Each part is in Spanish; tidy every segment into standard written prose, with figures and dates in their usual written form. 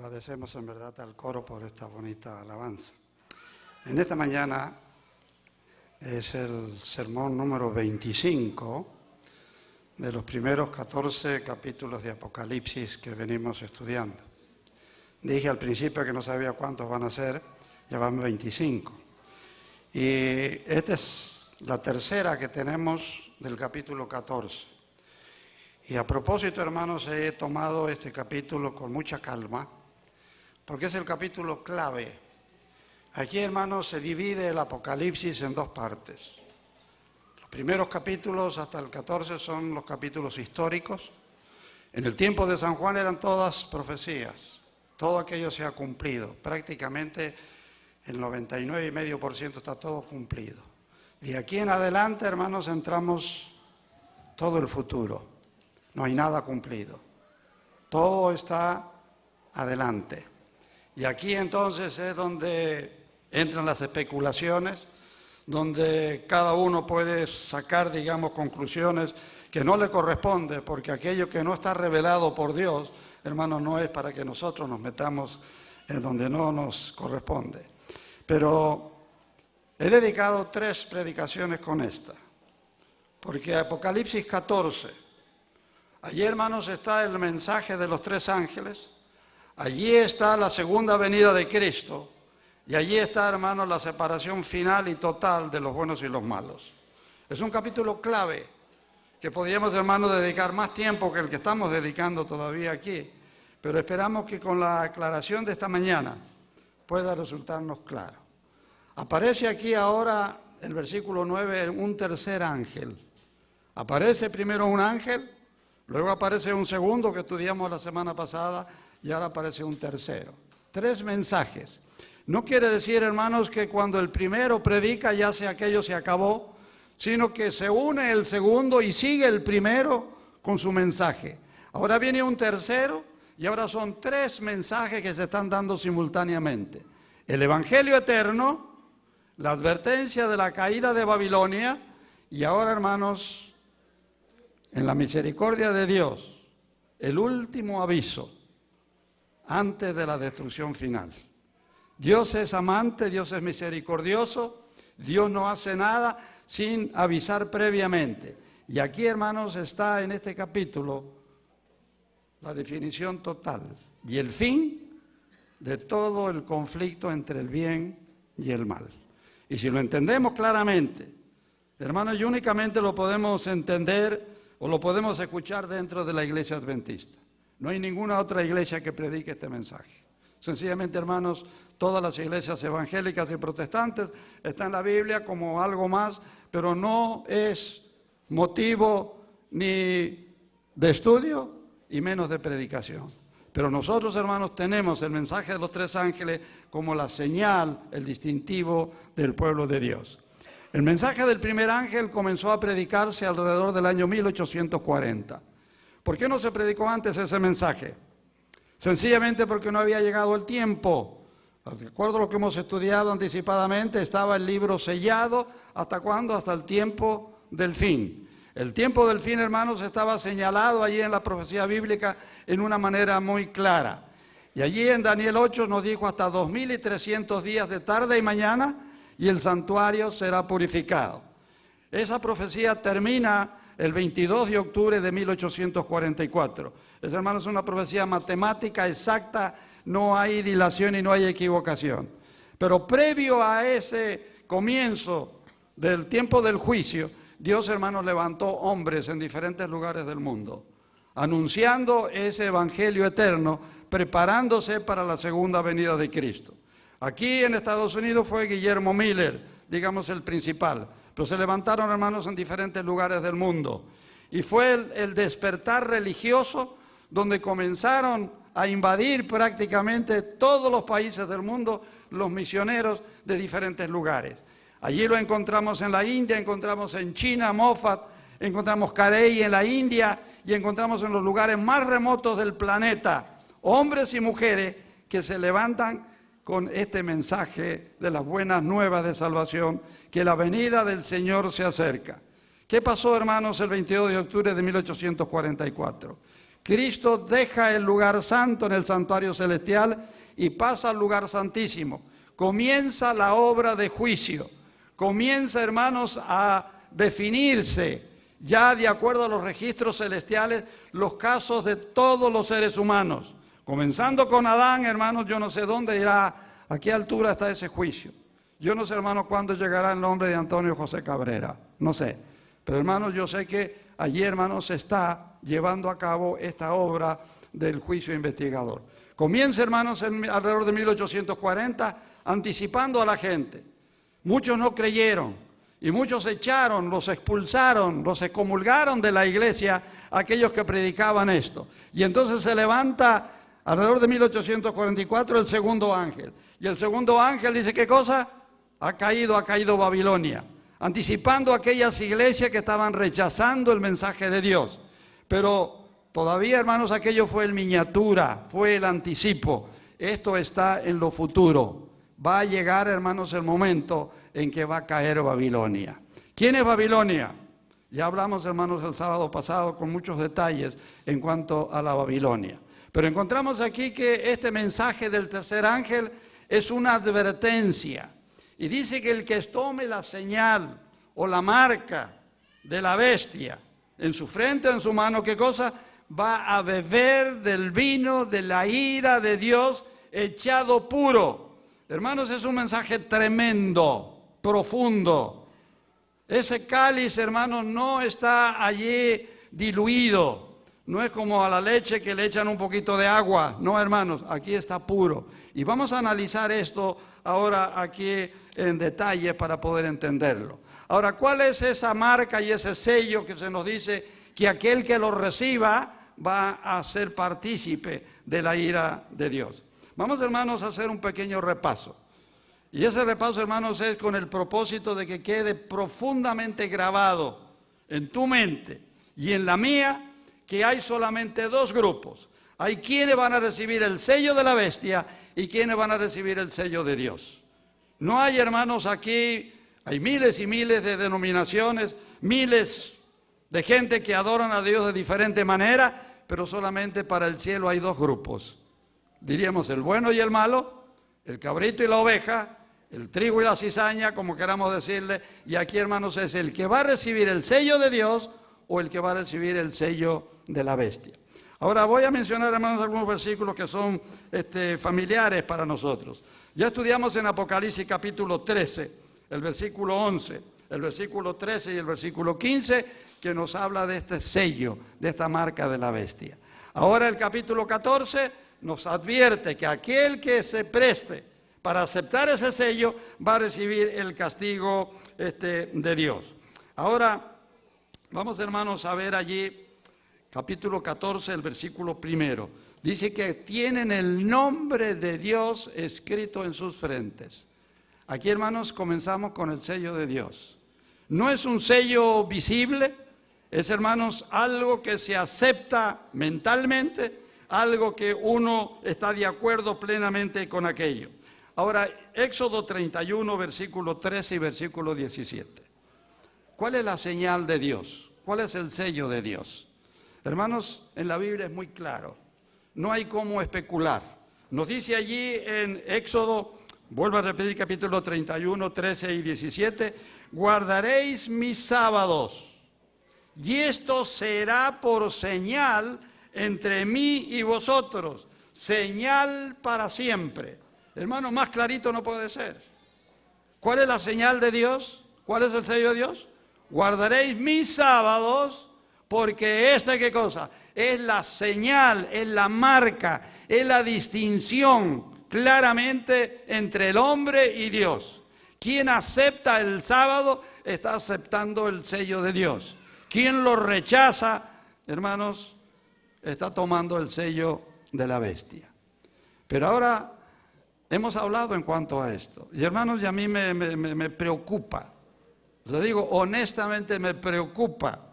Agradecemos en verdad al coro por esta bonita alabanza. En esta mañana es el sermón número 25 de los primeros 14 capítulos de Apocalipsis que venimos estudiando. Dije al principio que no sabía cuántos van a ser, ya van 25. Y esta es la tercera que tenemos del capítulo 14. Y a propósito, hermanos, he tomado este capítulo con mucha calma, porque es el capítulo clave. Aquí, hermanos, se divide el Apocalipsis en dos partes. Los primeros capítulos hasta el 14 son los capítulos históricos. En el tiempo de San Juan eran todas profecías. Todo aquello se ha cumplido. Prácticamente el 99,5% está todo cumplido. De aquí en adelante, hermanos, entramos todo el futuro. No hay nada cumplido. Todo está adelante. Y aquí entonces es donde entran las especulaciones, donde cada uno puede sacar, digamos, conclusiones que no le corresponde, porque aquello que no está revelado por Dios, hermanos, no es para que nosotros nos metamos en donde no nos corresponde. Pero he dedicado 3 predicaciones con esta, porque Apocalipsis 14, allí, hermanos, está el mensaje de los 3 ángeles, allí está la segunda venida de Cristo, y allí está, hermanos, la separación final y total de los buenos y los malos. Es un capítulo clave que podríamos, hermanos, dedicar más tiempo que el que estamos dedicando todavía aquí, pero esperamos que con la aclaración de esta mañana pueda resultarnos claro. Aparece aquí ahora, el versículo 9, un tercer ángel. Aparece primero un ángel, luego aparece un segundo que estudiamos la semana pasada y ahora aparece un tercero. 3 mensajes. No quiere decir, hermanos, que cuando el primero predica ya aquello se acabó, sino que se une el segundo y sigue el primero con su mensaje. Ahora viene un tercero y ahora son 3 mensajes que se están dando simultáneamente. El Evangelio eterno, la advertencia de la caída de Babilonia y ahora, hermanos, en la misericordia de Dios, el último aviso antes de la destrucción final. Dios es amante, Dios es misericordioso, Dios no hace nada sin avisar previamente. Y aquí, hermanos, está en este capítulo la definición total y el fin de todo el conflicto entre el bien y el mal. Y si lo entendemos claramente, hermanos, y únicamente lo podemos entender o lo podemos escuchar dentro de la iglesia adventista. No hay ninguna otra iglesia que predique este mensaje. Sencillamente, hermanos, todas las iglesias evangélicas y protestantes están en la Biblia como algo más, pero no es motivo ni de estudio y menos de predicación. Pero nosotros, hermanos, tenemos el mensaje de los 3 ángeles como la señal, el distintivo del pueblo de Dios. El mensaje del primer ángel comenzó a predicarse alrededor del año 1840. ¿Por qué no se predicó antes ese mensaje? Sencillamente porque no había llegado el tiempo. De acuerdo a lo que hemos estudiado anticipadamente, estaba el libro sellado. ¿Hasta cuándo? Hasta el tiempo del fin. El tiempo del fin, hermanos, estaba señalado allí en la profecía bíblica en una manera muy clara. Y allí en Daniel 8 nos dijo hasta 2300 días de tarde y mañana y el santuario será purificado. Esa profecía termina el 22 de octubre de 1844. Es, hermanos, una profecía matemática exacta, no hay dilación y no hay equivocación. Pero previo a ese comienzo del tiempo del juicio, Dios, hermanos, levantó hombres en diferentes lugares del mundo, anunciando ese evangelio eterno, preparándose para la segunda venida de Cristo. Aquí en Estados Unidos fue Guillermo Miller, digamos el principal, pero se levantaron, hermanos, en diferentes lugares del mundo. Y fue el despertar religioso donde comenzaron a invadir prácticamente todos los países del mundo los misioneros de diferentes lugares. Allí lo encontramos en la India, encontramos en China, Moffat, encontramos Carey en la India y encontramos en los lugares más remotos del planeta hombres y mujeres que se levantan con este mensaje de las buenas nuevas de salvación, que la venida del Señor se acerca. ¿Qué pasó, hermanos, el 22 de octubre de 1844? Cristo deja el lugar santo en el santuario celestial y pasa al lugar santísimo. Comienza la obra de juicio. Comienza, hermanos, a definirse, ya de acuerdo a los registros celestiales, los casos de todos los seres humanos. Comenzando con Adán, hermanos, yo no sé dónde irá, a qué altura está ese juicio. Yo no sé, hermanos, cuándo llegará el nombre de Antonio José Cabrera, no sé. Pero, hermanos, yo sé que allí, hermanos, se está llevando a cabo esta obra del juicio investigador. Comienza, hermanos, alrededor de 1840, anticipando a la gente. Muchos no creyeron y muchos echaron, los expulsaron, los excomulgaron de la iglesia aquellos que predicaban esto. Y entonces se levanta alrededor de 1844 el segundo ángel. Y el segundo ángel dice, ¿qué cosa? Ha caído Babilonia, anticipando aquellas iglesias que estaban rechazando el mensaje de Dios. Pero todavía, hermanos, aquello fue el miniatura, fue el anticipo. Esto está en lo futuro. Va a llegar, hermanos, el momento en que va a caer Babilonia. ¿Quién es Babilonia? Ya hablamos, hermanos, el sábado pasado con muchos detalles en cuanto a la Babilonia. Pero encontramos aquí que este mensaje del tercer ángel es una advertencia. Y dice que el que tome la señal o la marca de la bestia en su frente o en su mano, ¿qué cosa? Va a beber del vino de la ira de Dios echado puro. Hermanos, es un mensaje tremendo, profundo. Ese cáliz, hermanos, no está allí diluido. No es como a la leche que le echan un poquito de agua. No, hermanos, aquí está puro. Y vamos a analizar esto ahora aquí en detalle para poder entenderlo. Ahora, ¿cuál es esa marca y ese sello que se nos dice que aquel que lo reciba va a ser partícipe de la ira de Dios? Vamos, hermanos, a hacer un pequeño repaso. Y ese repaso, hermanos, es con el propósito de que quede profundamente grabado en tu mente y en la mía que hay solamente dos grupos. Hay quienes van a recibir el sello de la bestia y quienes van a recibir el sello de Dios. No hay, hermanos, aquí, hay miles y miles de denominaciones, miles de gente que adoran a Dios de diferente manera, pero solamente para el cielo hay dos grupos. Diríamos el bueno y el malo, el cabrito y la oveja, el trigo y la cizaña, como queramos decirle. Y aquí, hermanos, es el que va a recibir el sello de Dios o el que va a recibir el sello de la bestia. Ahora voy a mencionar, hermanos, algunos versículos que son familiares para nosotros. Ya estudiamos en Apocalipsis capítulo 13, el versículo 11, el versículo 13 y el versículo 15, que nos habla de este sello, de esta marca de la bestia. Ahora el capítulo 14 nos advierte que aquel que se preste para aceptar ese sello va a recibir el castigo de Dios. Ahora vamos, hermanos, a ver allí capítulo 14, el versículo 1. Dice que tienen el nombre de Dios escrito en sus frentes. Aquí, hermanos, comenzamos con el sello de Dios. No es un sello visible, es, hermanos, algo que se acepta mentalmente, algo que uno está de acuerdo plenamente con aquello. Ahora, Éxodo 31, versículo 13 y versículo 17. ¿Cuál es la señal de Dios? ¿Cuál es el sello de Dios? Hermanos, en la Biblia es muy claro. No hay cómo especular. Nos dice allí en Éxodo, vuelvo a repetir capítulo 31, 13 y 17, guardaréis mis sábados, y esto será por señal entre mí y vosotros, señal para siempre. Hermano, más clarito no puede ser. ¿Cuál es la señal de Dios? ¿Cuál es el sello de Dios? Guardaréis mis sábados, porque ¿qué cosa? Es la señal, es la marca, es la distinción claramente entre el hombre y Dios. Quien acepta el sábado está aceptando el sello de Dios. Quien lo rechaza, hermanos, está tomando el sello de la bestia. Pero ahora hemos hablado en cuanto a esto. Y hermanos, y a mí me preocupa. Les digo, honestamente me preocupa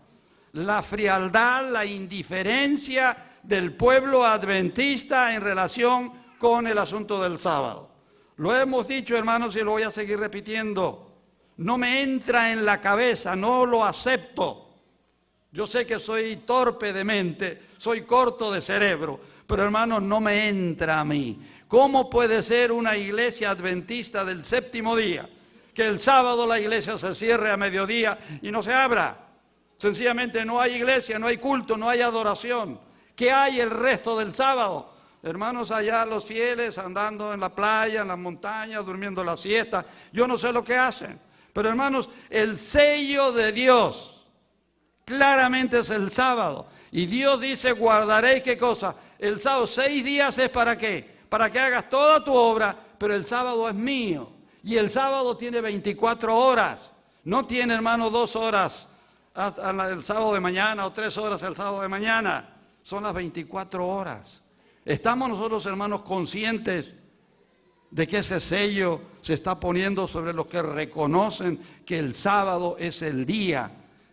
la frialdad, la indiferencia del pueblo adventista en relación con el asunto del sábado. Lo hemos dicho, hermanos, y lo voy a seguir repitiendo. No me entra en la cabeza, no lo acepto. Yo sé que soy torpe de mente, soy corto de cerebro, pero hermanos, no me entra a mí. ¿Cómo puede ser una iglesia adventista del séptimo día que el sábado la iglesia se cierre a mediodía y no se abra? Sencillamente no hay iglesia, no hay culto, no hay adoración. ¿Qué hay el resto del sábado? Hermanos, allá los fieles andando en la playa, en las montañas, durmiendo la siesta. Yo no sé lo que hacen. Pero hermanos, el sello de Dios claramente es el sábado. Y Dios dice, guardaréis, ¿qué cosa? El sábado, 6 días es ¿para qué? Para que hagas toda tu obra, pero el sábado es mío. Y el sábado tiene 24 horas. No tiene, hermano, 2 horas el sábado de mañana o 3 horas el sábado de mañana. Son las 24 horas. ¿Estamos nosotros, hermanos, conscientes de que ese sello se está poniendo sobre los que reconocen que el sábado es el día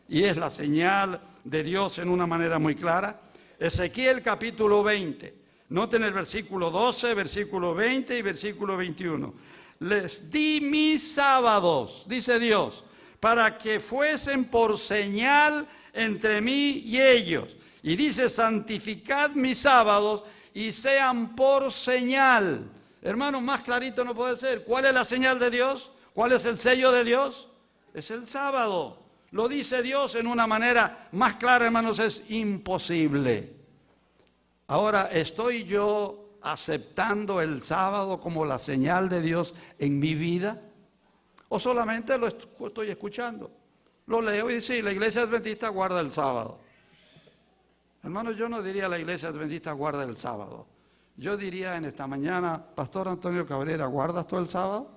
y es la señal de Dios en una manera muy clara? Ezequiel capítulo 20, noten el versículo 12, versículo 20 y versículo 21. Les di mis sábados, dice Dios, para que fuesen por señal entre mí y ellos. Y dice, santificad mis sábados y sean por señal. Hermanos, más clarito no puede ser. ¿Cuál es la señal de Dios? ¿Cuál es el sello de Dios? Es el sábado. Lo dice Dios en una manera más clara, hermanos, es imposible. Ahora, ¿estoy yo aceptando el sábado como la señal de Dios en mi vida? ¿O solamente lo estoy escuchando? Lo leo y sí, la iglesia adventista guarda el sábado. Hermanos, yo no diría la iglesia adventista guarda el sábado. Yo diría en esta mañana, Pastor Antonio Cabrera, ¿guardas tú el sábado?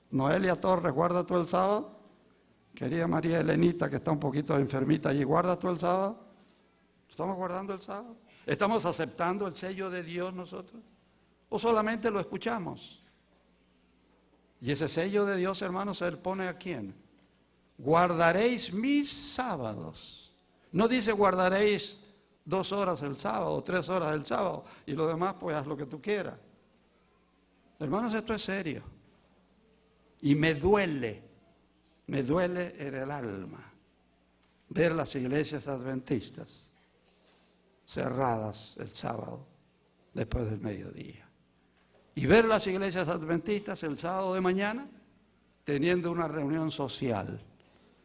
Noelia Torres, ¿guardas tú el sábado? Querida María Elenita, que está un poquito enfermita allí, ¿guardas tú el sábado? ¿Estamos guardando el sábado? ¿Estamos aceptando el sello de Dios nosotros? ¿O solamente lo escuchamos? Y ese sello de Dios, hermanos, ¿se pone a quién? Guardaréis mis sábados. No dice guardaréis 2 horas el sábado, 3 horas el sábado, y lo demás pues haz lo que tú quieras. Hermanos, esto es serio. Y me duele en el alma ver las iglesias adventistas cerradas el sábado después del mediodía. Y ver las iglesias adventistas el sábado de mañana teniendo una reunión social,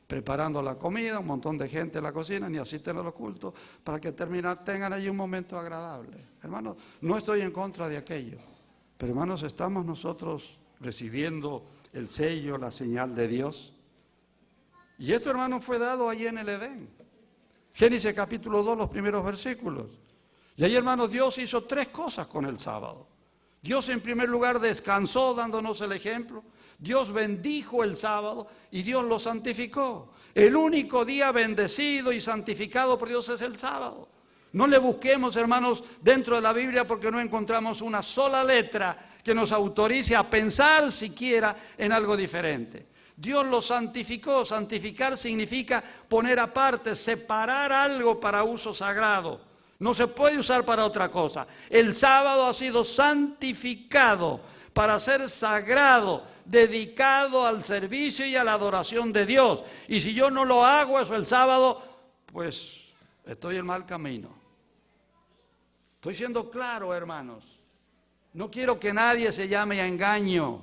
preparando la comida, un montón de gente en la cocina, ni asisten a los cultos, para que tengan allí un momento agradable. Hermanos, no estoy en contra de aquello, pero hermanos, ¿estamos nosotros recibiendo el sello, la señal de Dios? Y esto, hermanos, fue dado allí en el Edén. Génesis capítulo 2, los primeros versículos. Y ahí, hermanos, Dios hizo 3 cosas con el sábado. Dios, en primer lugar, descansó dándonos el ejemplo. Dios bendijo el sábado y Dios lo santificó. El único día bendecido y santificado por Dios es el sábado. No le busquemos, hermanos, dentro de la Biblia, porque no encontramos una sola letra que nos autorice a pensar siquiera en algo diferente. Dios lo santificó. Santificar significa poner aparte, separar algo para uso sagrado. No se puede usar para otra cosa. El sábado ha sido santificado para ser sagrado, dedicado al servicio y a la adoración de Dios. Y si yo no lo hago eso el sábado, pues estoy en mal camino. Estoy siendo claro, hermanos. No quiero que nadie se llame a engaño,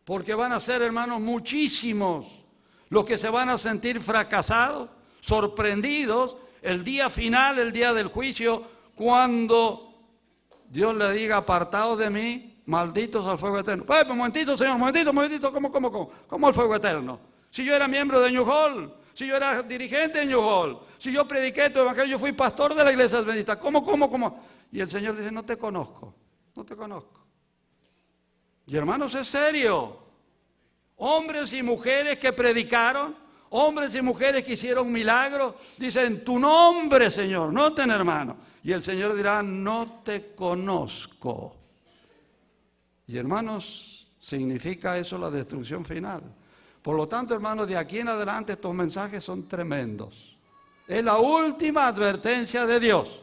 porque van a ser, hermanos, muchísimos los que se van a sentir fracasados, sorprendidos, el día final, el día del juicio, cuando Dios le diga, apartados de mí, malditos al fuego eterno. Pues, un momentito, Señor, un momentito, ¿cómo al fuego eterno? Si yo era miembro de New Hall, si yo era dirigente de New Hall, si yo prediqué tu evangelio, yo fui pastor de la iglesia adventista, ¿cómo? Y el Señor dice, no te conozco. Y hermanos, es serio. Hombres y mujeres que predicaron, hombres y mujeres que hicieron milagros, dicen, tu nombre, Señor, noten, hermano. Y el Señor dirá, no te conozco. Y hermanos, significa eso la destrucción final. Por lo tanto, hermanos, de aquí en adelante estos mensajes son tremendos. Es la última advertencia de Dios.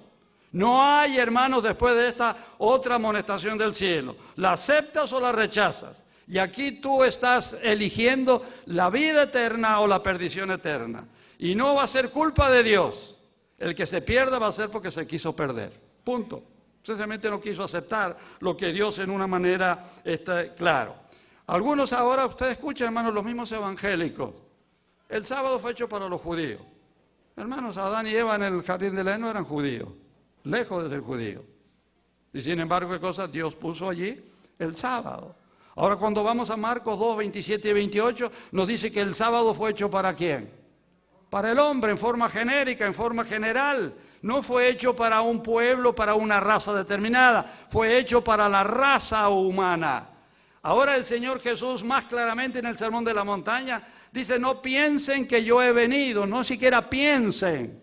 No hay, hermanos, después de esta otra amonestación del cielo. ¿La aceptas o la rechazas? Y aquí tú estás eligiendo la vida eterna o la perdición eterna. Y no va a ser culpa de Dios. El que se pierda va a ser porque se quiso perder. Punto. Sencillamente no quiso aceptar lo que Dios en una manera está claro. Algunos ahora, ustedes escuchan, hermanos, los mismos evangélicos. El sábado fue hecho para los judíos. Hermanos, Adán y Eva en el jardín del Edén no eran judíos, lejos de ser judíos. Y sin embargo, ¿qué cosa? Dios puso allí el sábado. Ahora cuando vamos a Marcos 2, 27 y 28, nos dice que el sábado fue hecho ¿para quién? Para el hombre, en forma genérica, en forma general. No fue hecho para un pueblo, para una raza determinada. Fue hecho para la raza humana. Ahora el Señor Jesús, más claramente en el Sermón de la Montaña, dice, no piensen que yo he venido, no siquiera piensen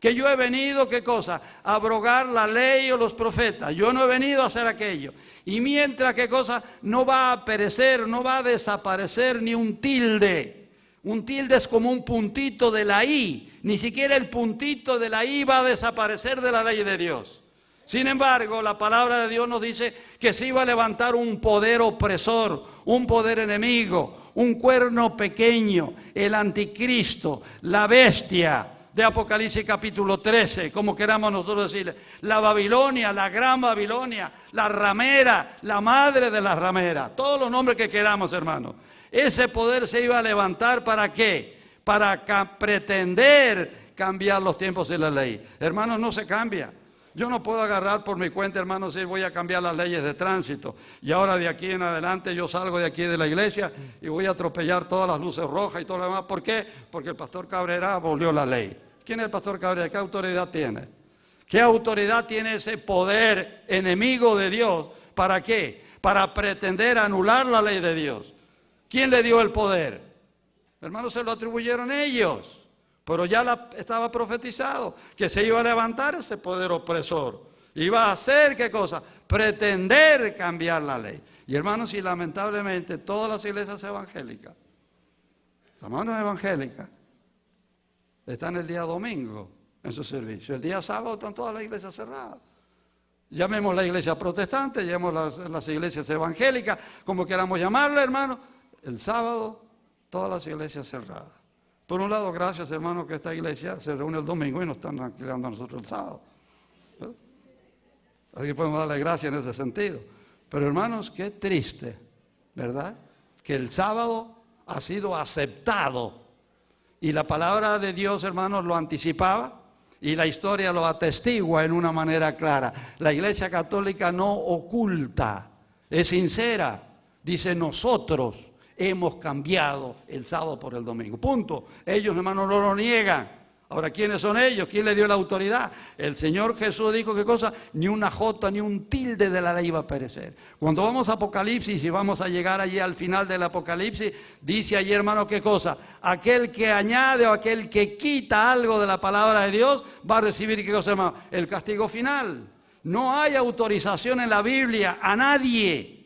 que yo he venido, ¿qué cosa? A abrogar la ley o los profetas. Yo no he venido a hacer aquello. Y mientras, ¿qué cosa? No va a perecer, no va a desaparecer ni un tilde. Un tilde es como un puntito de la I. Ni siquiera el puntito de la I va a desaparecer de la ley de Dios. Sin embargo, la palabra de Dios nos dice que se iba a levantar un poder opresor, un poder enemigo, un cuerno pequeño, el anticristo, la bestia de Apocalipsis capítulo 13, como queramos nosotros decirle, la Babilonia, la gran Babilonia, la ramera, la madre de la ramera, todos los nombres que queramos, hermanos. Ese poder se iba a levantar ¿para qué? Para pretender cambiar los tiempos y la ley. Hermanos, no se cambia. Yo no puedo agarrar por mi cuenta, hermanos, decir voy a cambiar las leyes de tránsito. Y ahora de aquí en adelante yo salgo de aquí de la iglesia y voy a atropellar todas las luces rojas y todo lo demás. ¿Por qué? Porque el pastor Cabrera abolió la ley. ¿Quién es el pastor Cabrera? ¿Qué autoridad tiene? ¿Qué autoridad tiene ese poder enemigo de Dios? ¿Para qué? Para pretender anular la ley de Dios. ¿Quién le dio el poder? Hermanos, se lo atribuyeron ellos. Pero ya estaba profetizado que se iba a levantar ese poder opresor. Iba a hacer, ¿qué cosa? Pretender cambiar la ley. Y hermanos, y lamentablemente todas las iglesias evangélicas, hermanos evangélicas, están el día domingo en su servicio. El día sábado están todas las iglesias cerradas. Llamemos la iglesia protestante, llamemos las iglesias evangélicas, como queramos llamarla, hermanos. El sábado, todas las iglesias cerradas. Por un lado, gracias, hermanos, que esta iglesia se reúne el domingo y nos están alquilando a nosotros el sábado. ¿Verdad? Así que podemos darle gracias en ese sentido. Pero, hermanos, qué triste, ¿verdad? Que el sábado ha sido aceptado. Y la palabra de Dios, hermanos, lo anticipaba y la historia lo atestigua en una manera clara. La Iglesia Católica no oculta, es sincera. Dice, nosotros hemos cambiado el sábado por el domingo. Punto. Ellos, hermanos, no lo niegan. Ahora, ¿quiénes son ellos? ¿Quién le dio la autoridad? El Señor Jesús dijo, ¿qué cosa? Ni una jota, ni un tilde de la ley va a perecer. Cuando vamos a Apocalipsis y vamos a llegar allí al final del Apocalipsis, dice allí, hermano, ¿qué cosa? Aquel que añade o aquel que quita algo de la palabra de Dios va a recibir, ¿qué cosa, hermano? El castigo final. No hay autorización en la Biblia a nadie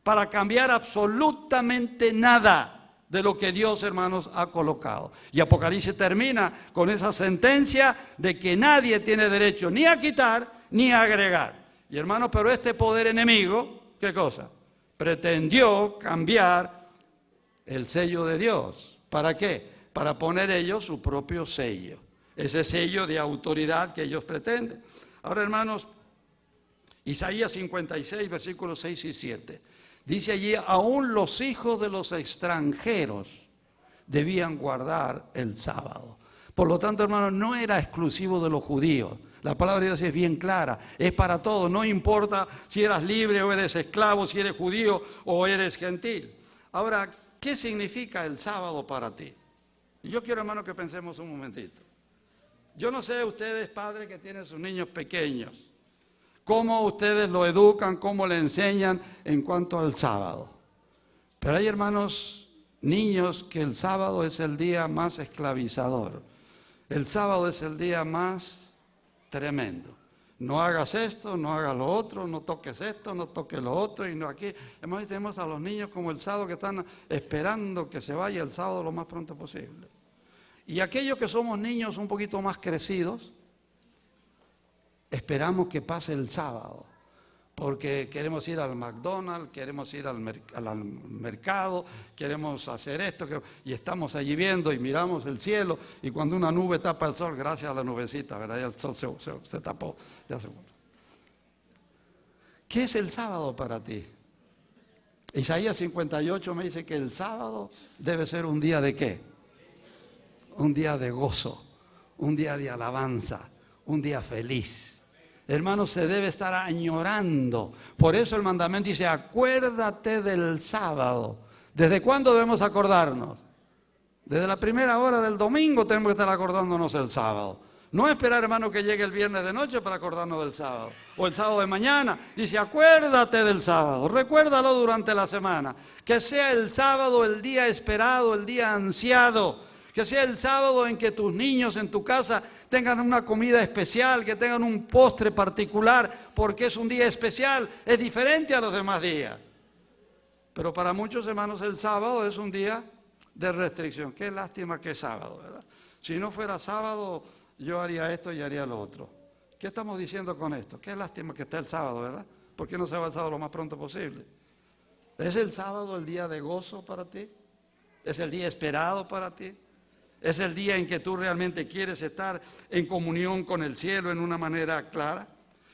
para cambiar absolutamente nada de lo que Dios, hermanos, ha colocado. Y Apocalipsis termina con esa sentencia de que nadie tiene derecho ni a quitar ni a agregar. Y hermanos, pero este poder enemigo, ¿qué cosa? Pretendió cambiar el sello de Dios. ¿Para qué? Para poner ellos su propio sello. Ese sello de autoridad que ellos pretenden. Ahora, hermanos, Isaías 56, versículos 6 y 7. Dice allí, aún los hijos de los extranjeros debían guardar el sábado. Por lo tanto, hermanos, no era exclusivo de los judíos. La palabra de Dios es bien clara, es para todos. No importa si eras libre o eres esclavo, si eres judío o eres gentil. Ahora, ¿qué significa el sábado para ti? Y yo quiero, hermanos, que pensemos un momentito. Yo no sé, ustedes, padres que tienen sus niños pequeños, cómo ustedes lo educan, cómo le enseñan en cuanto al sábado. Pero hay, hermanos, niños que el sábado es el día más esclavizador. El sábado es el día más tremendo. No hagas esto, no hagas lo otro, no toques esto, no toques lo otro. Y no aquí, hermanos, tenemos a los niños como el sábado que están esperando que se vaya el sábado lo más pronto posible. Y aquellos que somos niños un poquito más crecidos, esperamos que pase el sábado, porque queremos ir al McDonald's, queremos ir al mercado, queremos hacer esto, y estamos allí viendo y miramos el cielo, y cuando una nube tapa el sol, gracias a la nubecita, ¿verdad? Ya el sol se tapó, ya se volvió. ¿Qué es el sábado para ti? Isaías 58 me dice que el sábado debe ser un día de ¿qué? Un día de gozo, un día de alabanza, un día feliz. Hermanos, se debe estar añorando. Por eso el mandamiento dice, acuérdate del sábado. ¿Desde cuándo debemos acordarnos? Desde la primera hora del domingo tenemos que estar acordándonos del sábado. No esperar, hermano, que llegue el viernes de noche para acordarnos del sábado. O el sábado de mañana. Dice, acuérdate del sábado. Recuérdalo durante la semana. Que sea el sábado el día esperado, el día ansiado. Que sea el sábado en que tus niños en tu casa tengan una comida especial, que tengan un postre particular, porque es un día especial, es diferente a los demás días. Pero para muchos hermanos el sábado es un día de restricción. Qué lástima que es sábado, ¿verdad? Si no fuera sábado, yo haría esto y haría lo otro. ¿Qué estamos diciendo con esto? Qué lástima que esté el sábado, ¿verdad? ¿Por qué no se va el sábado lo más pronto posible? ¿Es el sábado el día de gozo para ti? ¿Es el día esperado para ti? ¿Es el día en que tú realmente quieres estar en comunión con el cielo en una manera clara?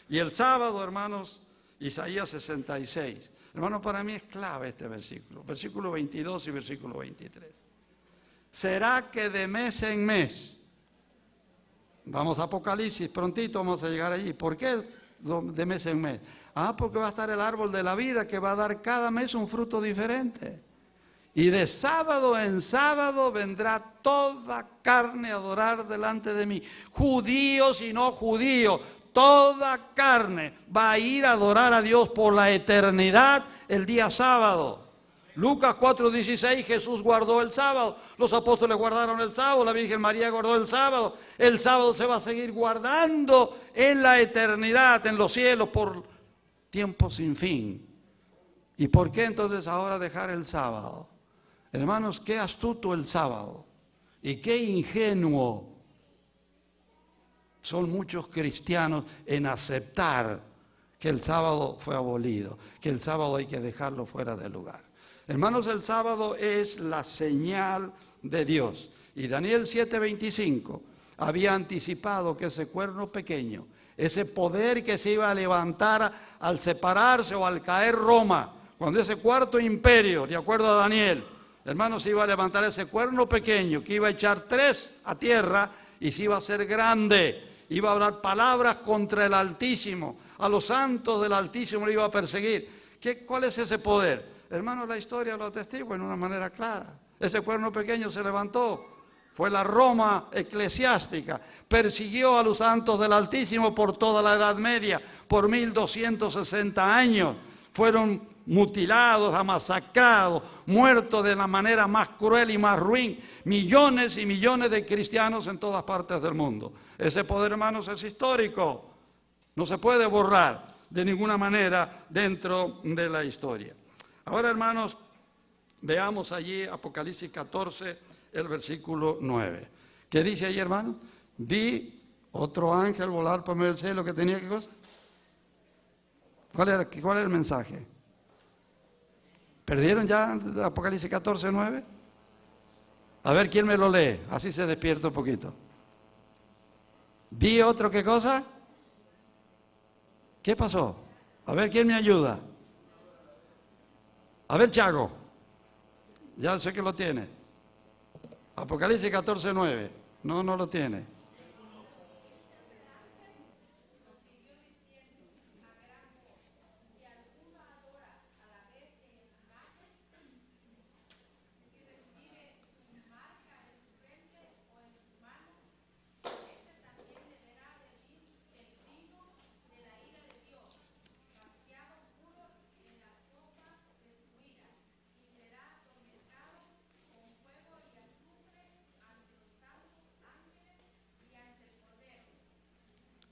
Y el sábado, hermanos, Isaías 66. Hermanos, para mí es clave este versículo 22 y versículo 23. ¿Será que de mes en mes? Vamos a Apocalipsis, prontito vamos a llegar allí. ¿Por qué de mes en mes? Porque va a estar el árbol de la vida que va a dar cada mes un fruto diferente. Y de sábado en sábado vendrá toda carne a adorar delante de mí. Judíos y no judíos, toda carne va a ir a adorar a Dios por la eternidad el día sábado. Lucas 4:16, Jesús guardó el sábado, los apóstoles guardaron el sábado, la Virgen María guardó el sábado se va a seguir guardando en la eternidad, en los cielos, por tiempo sin fin. ¿Y por qué entonces ahora dejar el sábado? Hermanos, qué astuto el sábado y qué ingenuo son muchos cristianos en aceptar que el sábado fue abolido, que el sábado hay que dejarlo fuera del lugar. Hermanos, el sábado es la señal de Dios. Y Daniel 7:25 había anticipado que ese cuerno pequeño, ese poder que se iba a levantar al separarse o al caer Roma, cuando ese cuarto imperio, de acuerdo a Daniel, hermanos, se iba a levantar ese cuerno pequeño que iba a echar 3 a tierra y se iba a hacer grande. Iba a hablar palabras contra el Altísimo. A los santos del Altísimo le iba a perseguir. ¿Cuál es ese poder? Hermanos, la historia lo atestigua en una manera clara. Ese cuerno pequeño se levantó. Fue la Roma eclesiástica. Persiguió a los santos del Altísimo por toda la Edad Media, por 1260 años. Fueron mutilados, masacrados, muertos de la manera más cruel y más ruin. Millones y millones de cristianos en todas partes del mundo. Ese poder, hermanos, es histórico. No se puede borrar de ninguna manera dentro de la historia. Ahora, hermanos, veamos allí Apocalipsis 14, el versículo 9. ¿Qué dice ahí, hermanos? Vi otro ángel volar por medio del cielo que tenía ¿qué cosa? ¿Cuál era el mensaje? ¿Perdieron ya Apocalipsis 14, 9? A ver, ¿quién me lo lee? Así se despierta un poquito. ¿Vi otro qué cosa? ¿Qué pasó? A ver, ¿quién me ayuda? A ver, Chago. Ya sé que lo tiene. Apocalipsis 14, 9. No lo tiene.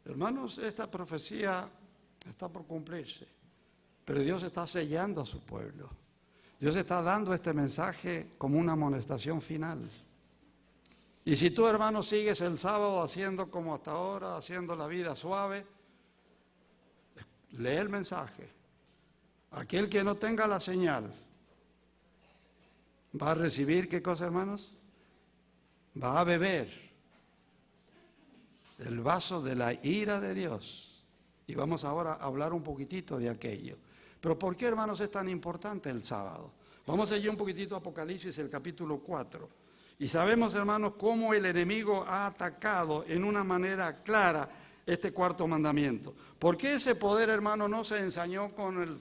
Hermanos, esta profecía está por cumplirse, pero Dios está sellando a su pueblo. Dios está dando este mensaje como una amonestación final. Y si tú, hermano, sigues el sábado haciendo como hasta ahora, haciendo la vida suave, lee el mensaje. Aquel que no tenga la señal va a recibir, ¿qué cosa, hermanos? Va a beber el vaso de la ira de Dios. Y vamos ahora a hablar un poquitito de aquello. Pero ¿por qué, hermanos, es tan importante el sábado? Vamos allí un poquitito a Apocalipsis, el capítulo 4. Y sabemos, hermanos, cómo el enemigo ha atacado en una manera clara este cuarto mandamiento. ¿Por qué ese poder, hermano, no se ensañó con el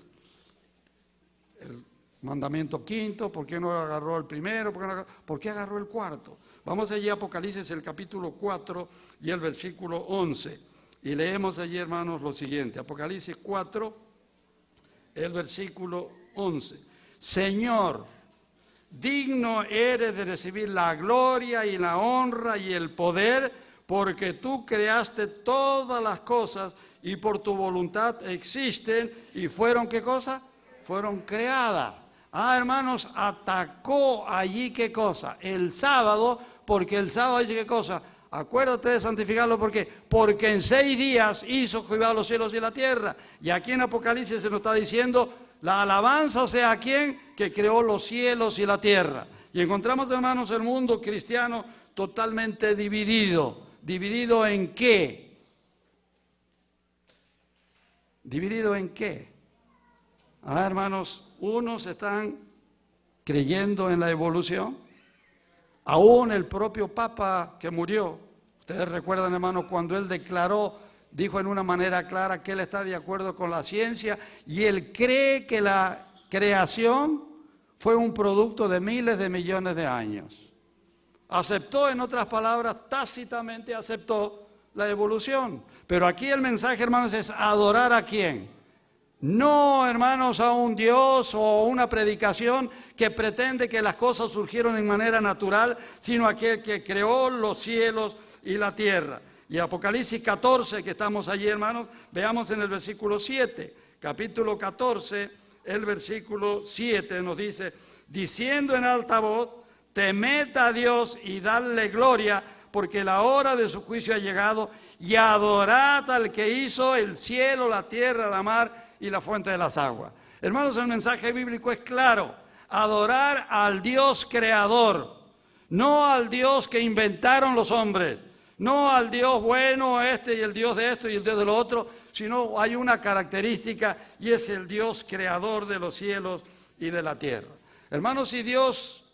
mandamiento quinto? ¿Por qué no agarró el primero? ¿Por qué agarró el cuarto? Vamos allí a Apocalipsis, el capítulo 4 y el versículo 11. Y leemos allí, hermanos, lo siguiente. Apocalipsis 4, el versículo 11. Señor, digno eres de recibir la gloria y la honra y el poder, porque tú creaste todas las cosas y por tu voluntad existen y fueron, ¿qué cosa? Fueron creadas. Hermanos, atacó allí, ¿qué cosa? El sábado, porque el sábado dice, ¿qué cosa? Acuérdate de santificarlo, ¿por qué? Porque en 6 días hizo Jehová los cielos y la tierra. Y aquí en Apocalipsis se nos está diciendo, la alabanza sea a quien que creó los cielos y la tierra. Y encontramos, hermanos, el mundo cristiano totalmente dividido. ¿Dividido en qué? ¿Dividido en qué? Hermanos, unos están creyendo en la evolución. Aún el propio Papa que murió, ustedes recuerdan, hermanos, cuando él declaró, dijo en una manera clara que él está de acuerdo con la ciencia y él cree que la creación fue un producto de miles de millones de años. Aceptó, en otras palabras, tácitamente aceptó la evolución. Pero aquí el mensaje, hermanos, es adorar ¿a quién? No, hermanos, a un Dios o una predicación que pretende que las cosas surgieron en manera natural, sino a aquel que creó los cielos y la tierra. Y Apocalipsis 14, que estamos allí, hermanos, veamos en el versículo 7. Capítulo 14, el versículo 7 nos dice, diciendo en alta voz, temed a Dios y dadle gloria, porque la hora de su juicio ha llegado, y adorad al que hizo el cielo, la tierra, la mar y la fuente de las aguas. Hermanos, el mensaje bíblico es claro, adorar al Dios creador, no al Dios que inventaron los hombres, no al Dios bueno este y el Dios de esto y el Dios de lo otro, sino hay una característica y es el Dios creador de los cielos y de la tierra. Hermanos, si Dios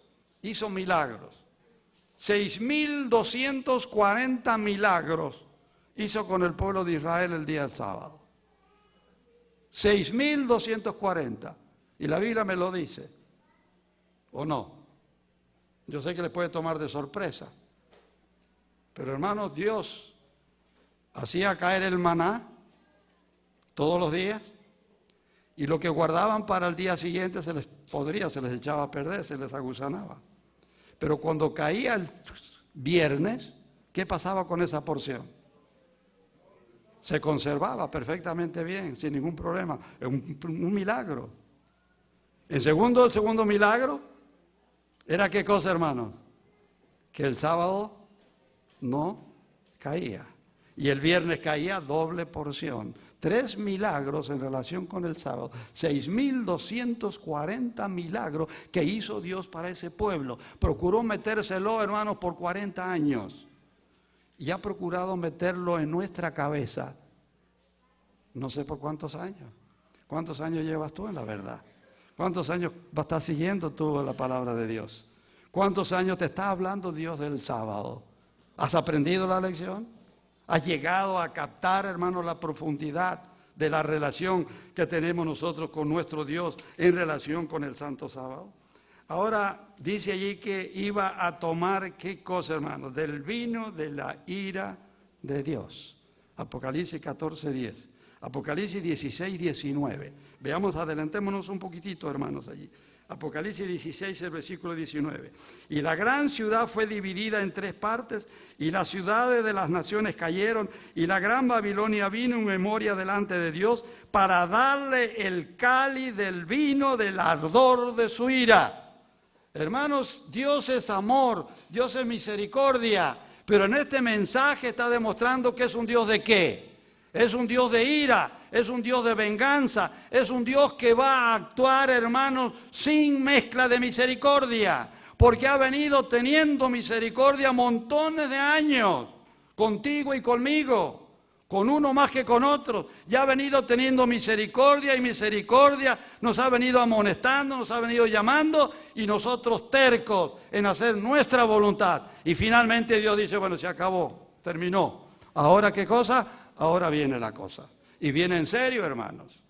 hizo milagros, 6.240 milagros hizo con el pueblo de Israel el día del sábado. 6.240. Y la Biblia me lo dice. ¿O no? Yo sé que les puede tomar de sorpresa. Pero hermanos, Dios hacía caer el maná todos los días. Y lo que guardaban para el día siguiente se les echaba a perder, se les agusanaba. Pero cuando caía el viernes, ¿qué pasaba con esa porción? Se conservaba perfectamente bien, sin ningún problema. Es un milagro. El segundo milagro era ¿qué cosa, hermanos? Que el sábado no caía. Y el viernes caía doble porción. 3 milagros en relación con el sábado. 6.240 milagros que hizo Dios para ese pueblo. Procuró metérselo, hermanos, por 40 años. Y ha procurado meterlo en nuestra cabeza. No sé por cuántos años. ¿Cuántos años llevas tú en la verdad? ¿Cuántos años estás siguiendo tú la palabra de Dios? ¿Cuántos años te está hablando Dios del sábado? ¿Has aprendido la lección? ¿Has llegado a captar, hermanos, la profundidad de la relación que tenemos nosotros con nuestro Dios en relación con el Santo Sábado? Ahora dice allí que iba a tomar, ¿qué cosa, hermanos? Del vino de la ira de Dios. Apocalipsis 14:10. Apocalipsis 16:19. Veamos, adelantémonos un poquitito, hermanos, allí. Apocalipsis 16, el versículo 19. Y la gran ciudad fue dividida en 3 partes, y las ciudades de las naciones cayeron, y la gran Babilonia vino en memoria delante de Dios para darle el cáliz del vino del ardor de su ira. Hermanos, Dios es amor, Dios es misericordia, pero en este mensaje está demostrando que es un Dios ¿de qué? Es un Dios de ira, es un Dios de venganza, es un Dios que va a actuar, hermanos, sin mezcla de misericordia, porque ha venido teniendo misericordia montones de años, contigo y conmigo, con uno más que con otro. Ya ha venido teniendo misericordia y misericordia, nos ha venido amonestando, nos ha venido llamando y nosotros tercos en hacer nuestra voluntad. Y finalmente Dios dice, bueno, se acabó, terminó. ¿Ahora qué cosa? Ahora viene la cosa. Y viene en serio, hermanos.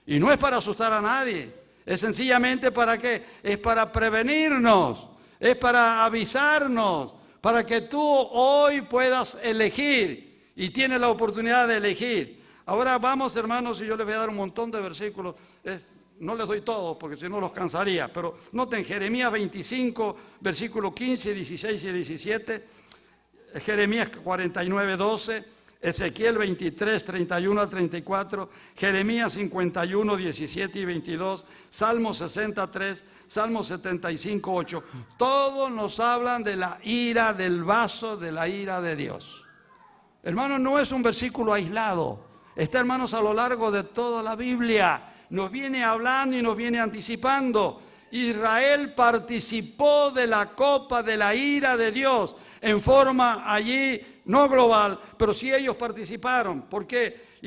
Y no es para asustar a nadie. Es sencillamente para qué. Es para prevenirnos. Es para avisarnos. Para que tú hoy puedas elegir. Y tienes la oportunidad de elegir. Ahora vamos, hermanos, y yo les voy a dar un montón de versículos. No les doy todos porque si no los cansaría. Pero noten Jeremías 25, versículos 15, 16 y 17. Jeremías 49, 12. Ezequiel 23, 31 al 34, Jeremías 51, 17 y 22, Salmo 63, Salmo 75, 8. Todos nos hablan de la ira del vaso, de la ira de Dios. Hermanos, no es un versículo aislado. Está, hermanos, a lo largo de toda la Biblia. Nos viene hablando y nos viene anticipando. Israel participó de la copa de la ira de Dios en forma allí, no global, pero sí ellos participaron. ¿Por qué?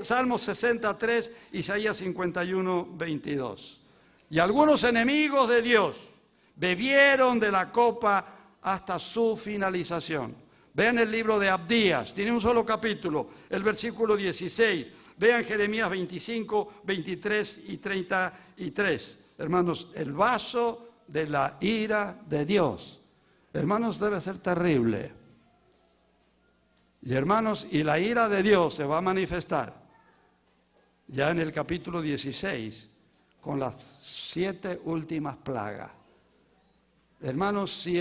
Salmo 63, Isaías 51, 22. Y algunos enemigos de Dios bebieron de la copa hasta su finalización. Vean el libro de Abdías, tiene un solo capítulo, el versículo 16. Vean Jeremías 25, 23 y 33. Hermanos, el vaso de la ira de Dios. Hermanos, debe ser terrible. Y hermanos, y la ira de Dios se va a manifestar ya en el capítulo 16 con las 7 últimas plagas. Hermanos, si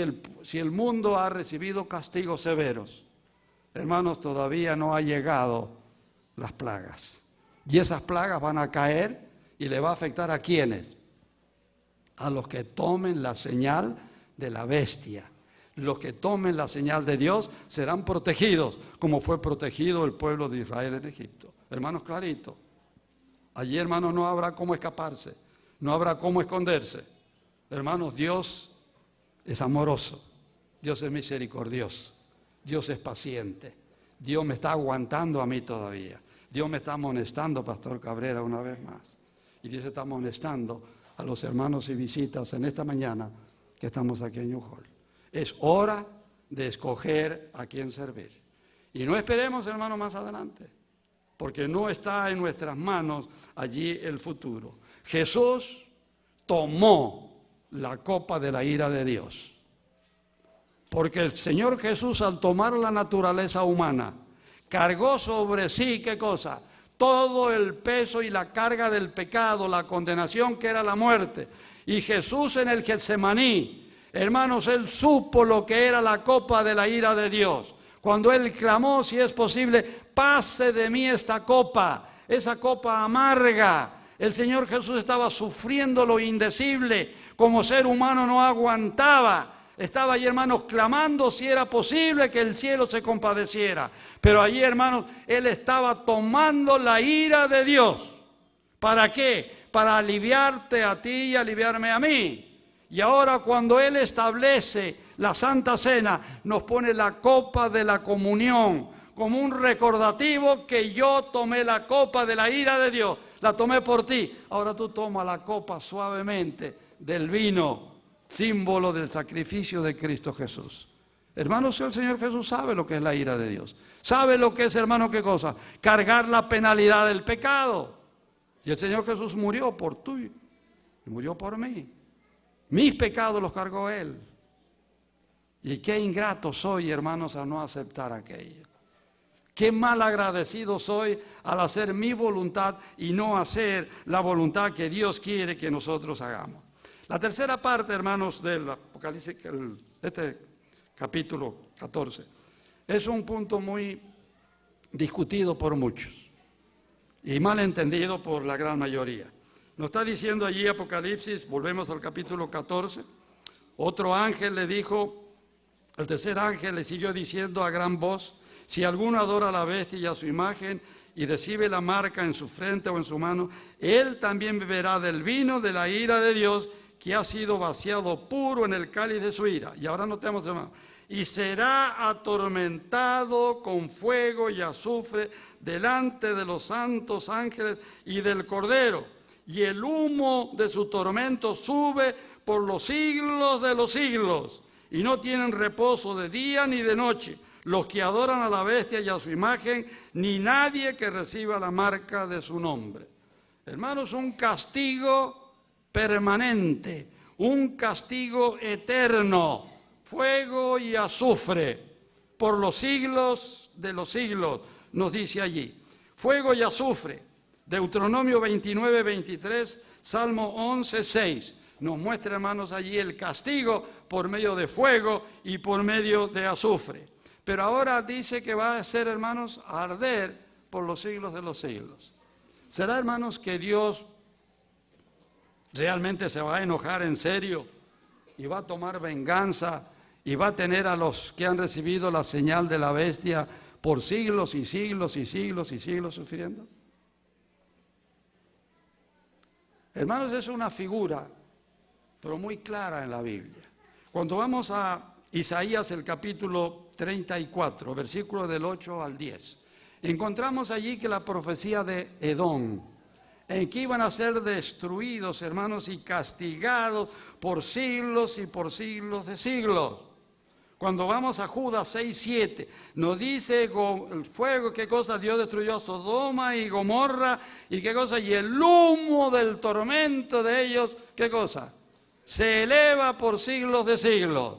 el mundo ha recibido castigos severos, hermanos, todavía no ha llegado las plagas. Y esas plagas van a caer y le va a afectar ¿a quiénes? A los que tomen la señal de la bestia. Los que tomen la señal de Dios serán protegidos, como fue protegido el pueblo de Israel en Egipto. Hermanos, clarito. Allí, hermanos, no habrá cómo escaparse, no habrá cómo esconderse. Hermanos, Dios es amoroso, Dios es misericordioso, Dios es paciente. Dios me está aguantando a mí todavía. Dios me está amonestando, Pastor Cabrera, una vez más. Y Dios está amonestando a los hermanos y visitas en esta mañana que estamos aquí en New Hall. Es hora de escoger a quién servir. Y no esperemos, hermano, más adelante, porque no está en nuestras manos allí el futuro. Jesús tomó la copa de la ira de Dios. Porque el Señor Jesús, al tomar la naturaleza humana, cargó sobre sí, ¿qué cosa? Todo el peso y la carga del pecado, la condenación que era la muerte. Y Jesús en el Getsemaní, hermanos, Él supo lo que era la copa de la ira de Dios. Cuando Él clamó, si es posible, pase de mí esta copa, esa copa amarga. El Señor Jesús estaba sufriendo lo indecible, como ser humano no aguantaba. Estaba allí, hermanos, clamando si era posible que el cielo se compadeciera. Pero allí, hermanos, Él estaba tomando la ira de Dios. ¿Para qué? Para aliviarte a ti y aliviarme a mí. Y ahora cuando Él establece la Santa Cena, nos pone la copa de la comunión, como un recordativo que yo tomé la copa de la ira de Dios, la tomé por ti. Ahora tú toma la copa suavemente del vino, símbolo del sacrificio de Cristo Jesús. Hermanos, el Señor Jesús sabe lo que es la ira de Dios. Sabe lo que es, hermano, ¿qué cosa? Cargar la penalidad del pecado. Y el Señor Jesús murió por ti, murió por mí. Mis pecados los cargó Él. Y qué ingrato soy, hermanos, a no aceptar aquello. Qué mal agradecido soy al hacer mi voluntad y no hacer la voluntad que Dios quiere que nosotros hagamos. La tercera parte, hermanos, del Apocalipsis, este capítulo 14, es un punto muy discutido por muchos y mal entendido por la gran mayoría. Nos está diciendo allí Apocalipsis, volvemos al capítulo 14, otro ángel le dijo, el tercer ángel le siguió diciendo a gran voz, Si alguno adora a la bestia y a su imagen y recibe la marca en su frente o en su mano, él también beberá del vino de la ira de Dios, que ha sido vaciado puro en el cáliz de su ira. Y ahora notemos, hermano, y será atormentado con fuego y azufre delante de los santos ángeles y del Cordero, y el humo de su tormento sube por los siglos de los siglos, y no tienen reposo de día ni de noche los que adoran a la bestia y a su imagen, ni nadie que reciba la marca de su nombre. Hermanos, un castigo permanente, un castigo eterno, fuego y azufre, por los siglos de los siglos, nos dice allí. Fuego y azufre, Deuteronomio 29, 23, Salmo 11, 6. Nos muestra, hermanos, allí el castigo por medio de fuego y por medio de azufre. Pero ahora dice que va a ser, hermanos, a arder por los siglos de los siglos. ¿Será, hermanos, que Dios realmente se va a enojar en serio y va a tomar venganza y va a tener a los que han recibido la señal de la bestia por siglos y siglos y siglos y siglos sufriendo? Hermanos, es una figura, pero muy clara en la Biblia. Cuando vamos a Isaías, el capítulo 34, versículos del 8 al 10, encontramos allí que la profecía de Edom, en que iban a ser destruidos, hermanos, y castigados por siglos y por siglos de siglos. Cuando vamos a Judas 6, 7, nos dice el fuego, qué cosa, Dios destruyó a Sodoma y Gomorra, y qué cosa, y el humo del tormento de ellos, qué cosa, se eleva por siglos de siglos.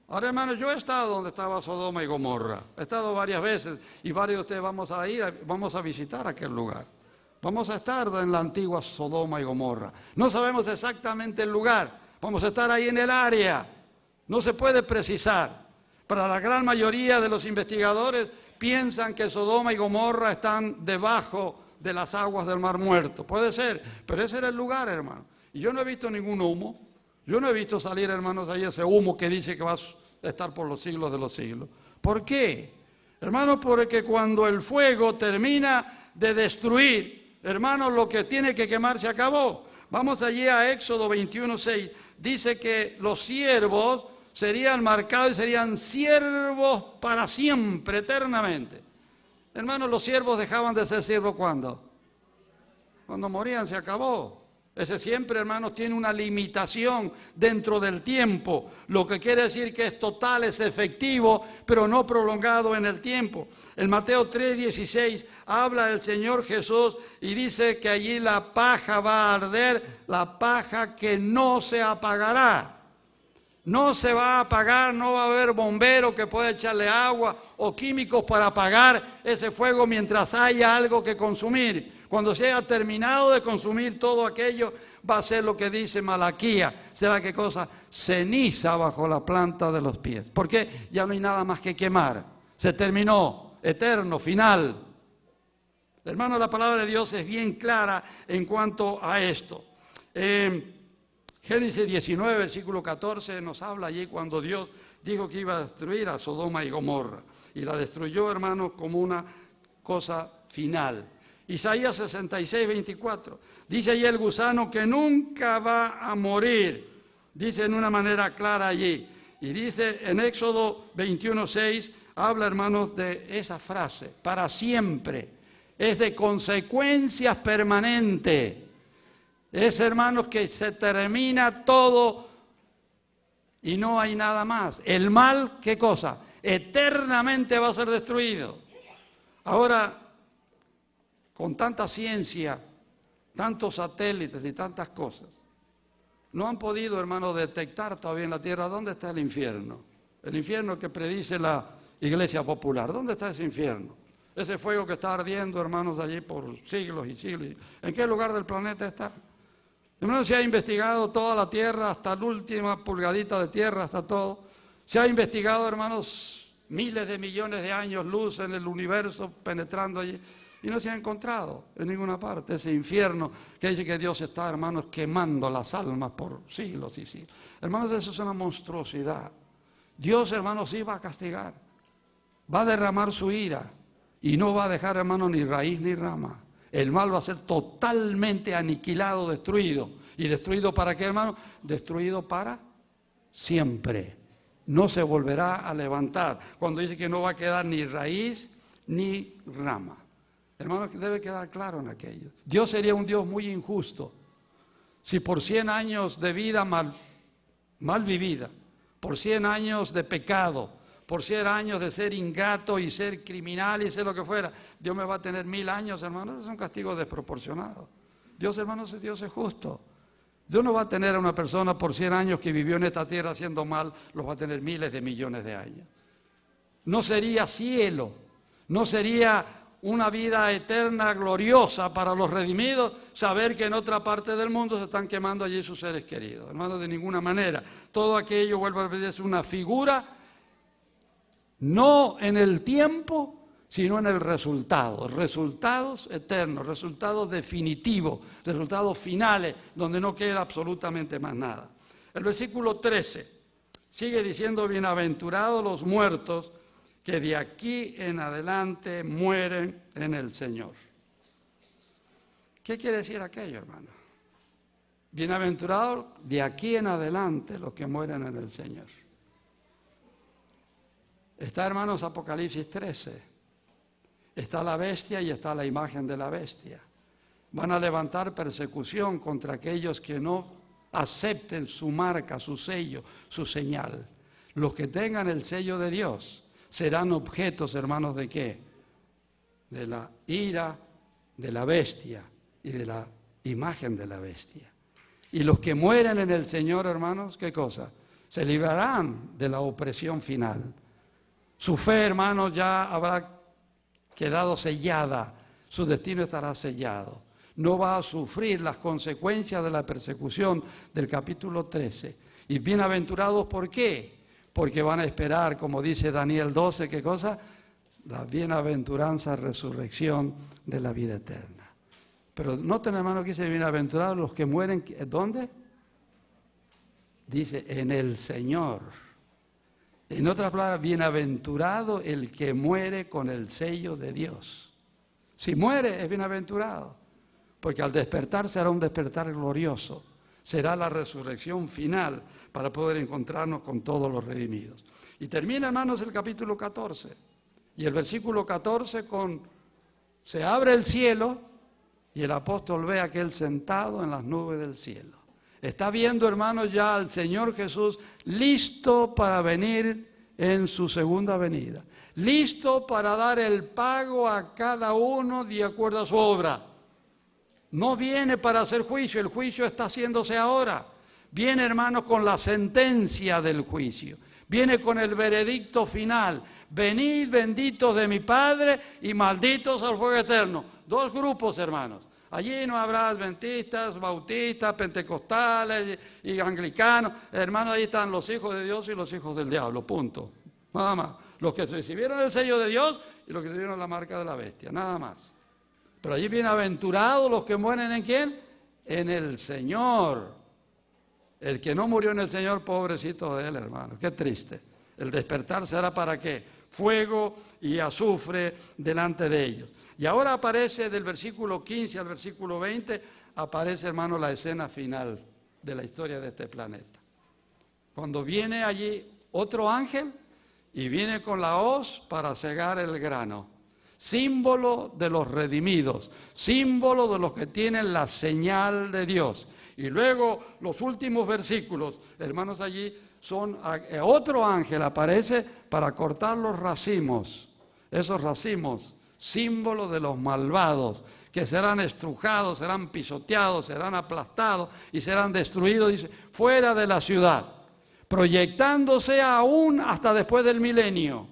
Ahora, hermanos, yo he estado donde estaba Sodoma y Gomorra, he estado varias veces, y varios de ustedes vamos a visitar aquel lugar. Vamos a estar en la antigua Sodoma y Gomorra. No sabemos exactamente el lugar, vamos a estar ahí en el área. No se puede precisar. Para la gran mayoría de los investigadores piensan que Sodoma y Gomorra están debajo de las aguas del Mar Muerto. Puede ser, pero ese era el lugar, hermano. Y yo no he visto ningún humo. Yo no he visto salir, hermanos, ahí ese humo que dice que va a estar por los siglos de los siglos. ¿Por qué? Hermanos, porque cuando el fuego termina de destruir, hermanos, lo que tiene que quemar se acabó. Vamos allí a Éxodo 21:6. Dice que los siervos serían marcados y serían siervos para siempre, eternamente. Hermanos, los siervos dejaban de ser siervos ¿cuándo? Cuando morían, se acabó. Ese siempre, hermanos, tiene una limitación dentro del tiempo, lo que quiere decir que es total, es efectivo, pero no prolongado en el tiempo. En Mateo 3:16 habla el Señor Jesús y dice que allí la paja va a arder, la paja que no se apagará. No se va a apagar, no va a haber bombero que pueda echarle agua o químicos para apagar ese fuego mientras haya algo que consumir. Cuando se haya terminado de consumir todo aquello, va a ser lo que dice Malaquías. ¿Será qué cosa? Ceniza bajo la planta de los pies. ¿Por qué? Ya no hay nada más que quemar. Se terminó, eterno, final. Hermano, la palabra de Dios es bien clara en cuanto a esto. Génesis 19, versículo 14, nos habla allí cuando Dios dijo que iba a destruir a Sodoma y Gomorra. Y la destruyó, hermanos, como una cosa final. Isaías 66, 24. Dice allí el gusano que nunca va a morir. Dice en una manera clara allí. Y dice en Éxodo 21, 6, habla, hermanos, de esa frase, para siempre. Es de consecuencias permanentes. Es, hermanos, que se termina todo y no hay nada más. El mal, ¿qué cosa? Eternamente va a ser destruido. Ahora, con tanta ciencia, tantos satélites y tantas cosas, no han podido, hermanos, detectar todavía en la tierra dónde está el infierno. El infierno que predice la Iglesia Popular. ¿Dónde está ese infierno? Ese fuego que está ardiendo, hermanos, allí por siglos y siglos. ¿En qué lugar del planeta está? Hermanos, se ha investigado toda la tierra, hasta la última pulgadita de tierra, hasta todo. Se ha investigado, hermanos, miles de millones de años luz en el universo penetrando allí. Y no se ha encontrado en ninguna parte ese infierno que dice que Dios está, hermanos, quemando las almas por siglos y siglos. Hermanos, eso es una monstruosidad. Dios, hermanos, iba a castigar. va a derramar su ira y no va a dejar, hermano, ni raíz ni rama. El mal va a ser totalmente aniquilado, destruido. ¿Y destruido para qué, hermano? Destruido para siempre. No se volverá a levantar. Cuando dice que no va a quedar ni raíz ni rama. Hermano, que debe quedar claro en aquello. Dios sería un Dios muy injusto si por 100 años de vida mal vivida, por 100 años de pecado, por 100 años de ser ingrato y ser criminal y ser lo que fuera, Dios me va a tener 1000 años, hermanos. Es un castigo desproporcionado. Dios, hermanos, Dios es justo. Dios no va a tener a una persona por 100 años que vivió en esta tierra haciendo mal, los va a tener miles de millones de años. No sería cielo, no sería una vida eterna, gloriosa para los redimidos, saber que en otra parte del mundo se están quemando allí sus seres queridos. Hermanos, de ninguna manera. Todo aquello, vuelvo a repetir, es una figura, no en el tiempo, sino en el resultado. Resultados eternos, resultados definitivos, resultados finales, donde no queda absolutamente más nada. El versículo 13 sigue diciendo: bienaventurados los muertos que de aquí en adelante mueren en el Señor. ¿Qué quiere decir aquello, hermano? Bienaventurados de aquí en adelante los que mueren en el Señor. Está, hermanos, Apocalipsis 13. Está la bestia y está la imagen de la bestia. Van a levantar persecución contra aquellos que no acepten su marca, su sello, su señal. Los que tengan el sello de Dios serán objetos, hermanos, ¿de qué? De la ira de la bestia y de la imagen de la bestia. Y los que mueren en el Señor, hermanos, ¿qué cosa? Se librarán de la opresión final. Su fe, hermanos, ya habrá quedado sellada, su destino estará sellado. No va a sufrir las consecuencias de la persecución del capítulo 13. Y bienaventurados, ¿por qué? Porque van a esperar, como dice Daniel 12, ¿qué cosa? La bienaventuranza, resurrección de la vida eterna. Pero noten, hermano, que dice bienaventurados los que mueren, ¿dónde? Dice, en el Señor. En otras palabras, bienaventurado el que muere con el sello de Dios. Si muere, es bienaventurado, porque al despertar será un despertar glorioso. Será la resurrección final para poder encontrarnos con todos los redimidos. Y termina, hermanos, el capítulo 14. Y el versículo 14 se abre el cielo y el apóstol ve a aquel sentado en las nubes del cielo. Está viendo, hermanos, ya al Señor Jesús listo para venir en su segunda venida. Listo para dar el pago a cada uno de acuerdo a su obra. No viene para hacer juicio, el juicio está haciéndose ahora. Viene, hermanos, con la sentencia del juicio. Viene con el veredicto final. Venid, benditos de mi Padre, y malditos al fuego eterno. Dos grupos, hermanos. Allí no habrá adventistas, bautistas, pentecostales y anglicanos. Hermanos, ahí están los hijos de Dios y los hijos del diablo, punto. Nada más. Los que recibieron el sello de Dios y los que recibieron la marca de la bestia, nada más. Pero allí bienaventurados los que mueren ¿en quién? En el Señor. El que no murió en el Señor, pobrecito de él, hermano. Qué triste. El despertar será para qué? Fuego y azufre delante de ellos. Y ahora aparece del versículo 15 al versículo 20, aparece, hermano, la escena final de la historia de este planeta. Cuando viene allí otro ángel y viene con la hoz para cegar el grano. Símbolo de los redimidos, símbolo de los que tienen la señal de Dios. Y luego los últimos versículos, hermanos, allí son otro ángel aparece para cortar los racimos. Esos racimos, símbolo de los malvados, que serán estrujados, serán pisoteados, serán aplastados y serán destruidos, dice, fuera de la ciudad, proyectándose aún hasta después del milenio.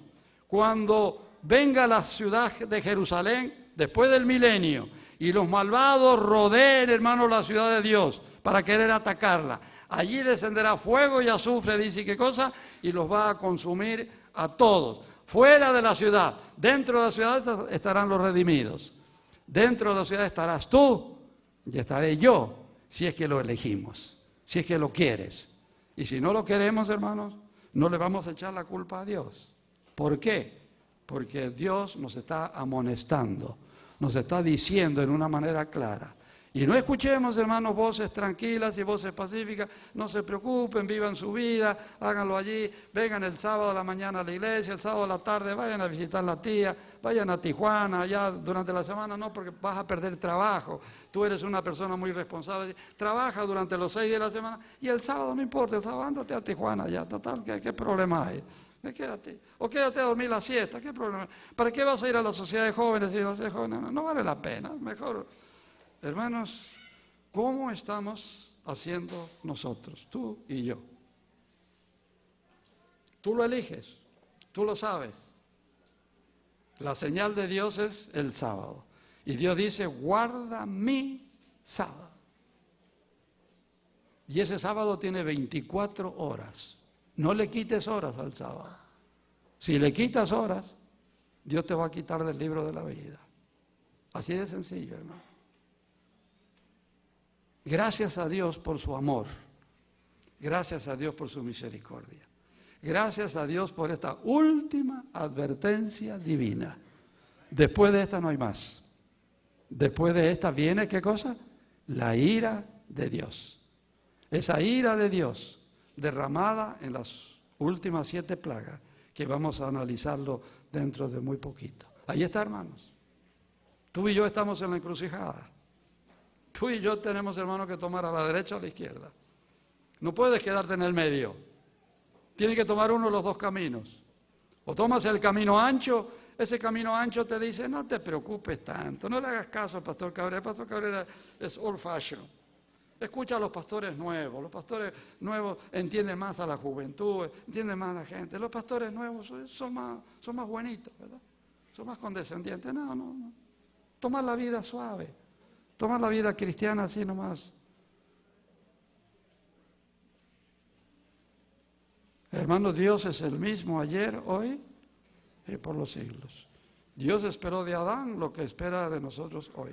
Cuando venga la ciudad de Jerusalén, después del milenio, y los malvados rodeen, hermanos, la ciudad de Dios para querer atacarla. Allí descenderá fuego y azufre, dice, ¿qué cosa? Y los va a consumir a todos. Fuera de la ciudad, dentro de la ciudad estarán los redimidos. Dentro de la ciudad estarás tú y estaré yo, si es que lo elegimos, si es que lo quieres. Y si no lo queremos, hermanos, no le vamos a echar la culpa a Dios. ¿Por qué? porque Dios nos está amonestando, nos está diciendo en una manera clara. Y no escuchemos, hermanos, voces tranquilas y voces pacíficas. No se preocupen, vivan su vida, háganlo allí. Vengan el sábado a la mañana a la iglesia, el sábado a la tarde vayan a visitar a la tía, vayan a Tijuana, allá durante la semana no, porque vas a perder trabajo. Tú eres una persona muy responsable. Trabaja durante los 6 días de la semana y el sábado no importa, el sábado ándate a Tijuana ya, total, ¿qué problema hay? Quédate. O quédate a dormir la siesta, ¿qué problema? ¿Para qué vas a ir a la sociedad de jóvenes y las de jóvenes? No vale la pena, mejor. Hermanos, ¿cómo estamos haciendo nosotros, tú y yo? Tú lo eliges, tú lo sabes. La señal de Dios es el sábado. Y Dios dice, guarda mi sábado. Y ese sábado tiene 24 horas. No le quites horas al sábado. Si le quitas horas, Dios te va a quitar del libro de la vida. Así de sencillo, hermano. Gracias a Dios por su amor. Gracias a Dios por su misericordia. Gracias a Dios por esta última advertencia divina. Después de esta no hay más. Después de esta viene, ¿qué cosa? La ira de Dios. Esa ira de Dios derramada en las últimas 7 plagas, que vamos a analizarlo dentro de muy poquito. Ahí está, hermanos. Tú y yo estamos en la encrucijada. Tú y yo tenemos, hermanos, que tomar a la derecha o a la izquierda. No puedes quedarte en el medio. Tienes que tomar uno de los 2 caminos. O tomas el camino ancho, ese camino ancho te dice, no te preocupes tanto, no le hagas caso al pastor Cabrera. El pastor Cabrera es old fashion. Escucha a los pastores nuevos entienden más a la juventud, entienden más a la gente. Los pastores nuevos son más buenitos, ¿verdad? Son más condescendientes. No. Toma la vida suave. Toma la vida cristiana así nomás. Hermanos, Dios es el mismo ayer, hoy y por los siglos. Dios esperó de Adán lo que espera de nosotros hoy.